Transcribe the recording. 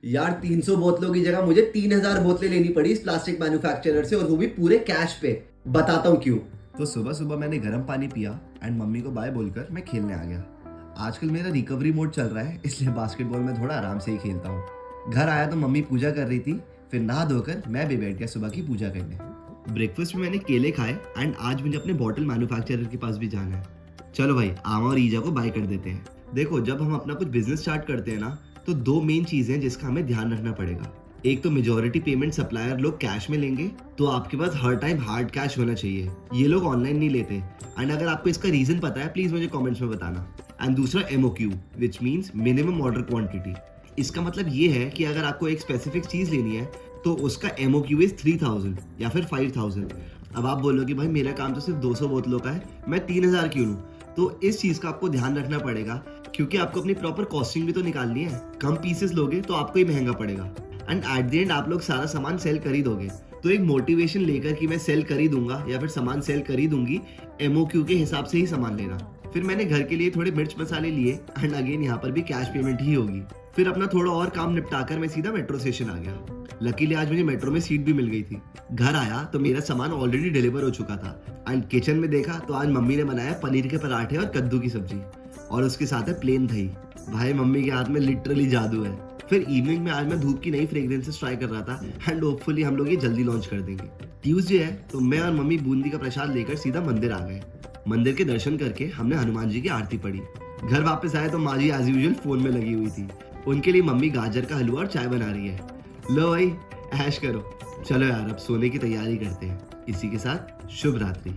यार 300 बोतलों की जगह मुझे 3000 बोतलें लेनी पड़ी इस प्लास्टिक मैन्युफैक्चरर से, और वो भी पूरे कैश पे। बताता हूँ क्यों। तो सुबह सुबह मैंने गर्म पानी पिया एंड मम्मी को बाय बोलकर मैं खेलने आ गया। आजकल मेरा रिकवरी मोड चल रहा है, इसलिए बास्केटबॉल में थोड़ा आराम से ही खेलता हूँ। घर आया तो मम्मी पूजा कर रही थी, फिर नहा धोकर मैं भी बैठ गया सुबह की पूजा करने। ब्रेकफास्ट में मैंने केले खाए एंड आज मुझे अपने बॉटल मैन्युफैक्चरर के पास भी जाना है। चलो भाई, आमा और ईजा को बाय कर देते हैं। देखो, जब हम अपना कुछ बिजनेस स्टार्ट करते हैं ना, तो दो मेन चीजें हैं जिसका हमें ध्यान रखना पड़ेगा। एक तो मेजोरिटी पेमेंट सप्लायर लोग कैश में लेंगे, तो आपके पास हर टाइम हार्ड कैश होना चाहिए। ये लोग ऑनलाइन नहीं लेते। एंड अगर आपको इसका रीजन पता है, प्लीज मुझे कमेंट्स में बताना। एंड दूसरा MOQ, which means minimum order quantity. इसका मतलब ये है कि अगर आपको एक स्पेसिफिक चीज लेनी है तो उसका MOQ इज 3000 या फिर 5000। अब आप बोलो कि भाई मेरा काम तो सिर्फ 200 बोतलों का है, मैं 3000 क्यों लूं? तो इस चीज का आपको ध्यान रखना पड़ेगा, क्योंकि आपको अपनी प्रॉपर कॉस्टिंग भी तो निकालनी है। कम पीसेस लोगे तो आपको ही महंगा पड़ेगा एंड एट द एंड आप लोग सारा सामान सेल कर ही दोगे। तो एक मोटिवेशन लेकर कि मैं सेल कर ही दूंगा या फिर सामान सेल कर ही दूंगी, MOQ के हिसाब से ही सामान लेना। फिर मैंने घर के लिए थोड़े मिर्च मसाले लिए एंड अगेन यहाँ पर भी कैश पेमेंट ही होगी। फिर अपना थोड़ा और काम निपटाकर मैं सीधा मेट्रो स्टेशन आ गया। लकीली आज मुझे मेट्रो में सीट भी मिल गई थी। घर आया तो मेरा सामान ऑलरेडी डिलीवर हो चुका था एंड किचन में देखा तो आज मम्मी ने बनाया पनीर के पराठे और कद्दू की सब्जी, और उसके साथ है प्लेन दही। भाई मम्मी के हाथ में लिटरली जादू है। फिर इवनिंग में आज मैं धूप की नई फ्रेग्रेंसेस ट्राई कर रहा था एंड होपफुली हम लोग ये जल्दी लॉन्च कर देंगे। ट्यूसडे है तो मैं और मम्मी बूंदी का प्रसाद लेकर सीधा मंदिर आ गए। मंदिर के दर्शन करके हमने हनुमान जी की आरती पढ़ी। घर वापस आए तो माँ जी एज यूजुअल फोन में लगी हुई थी। उनके लिए मम्मी गाजर का हलवा और चाय बना रही है। लो भाई, ऐश करो। चलो यार, अब सोने की तैयारी करते हैं। इसी के साथ शुभ रात्रि।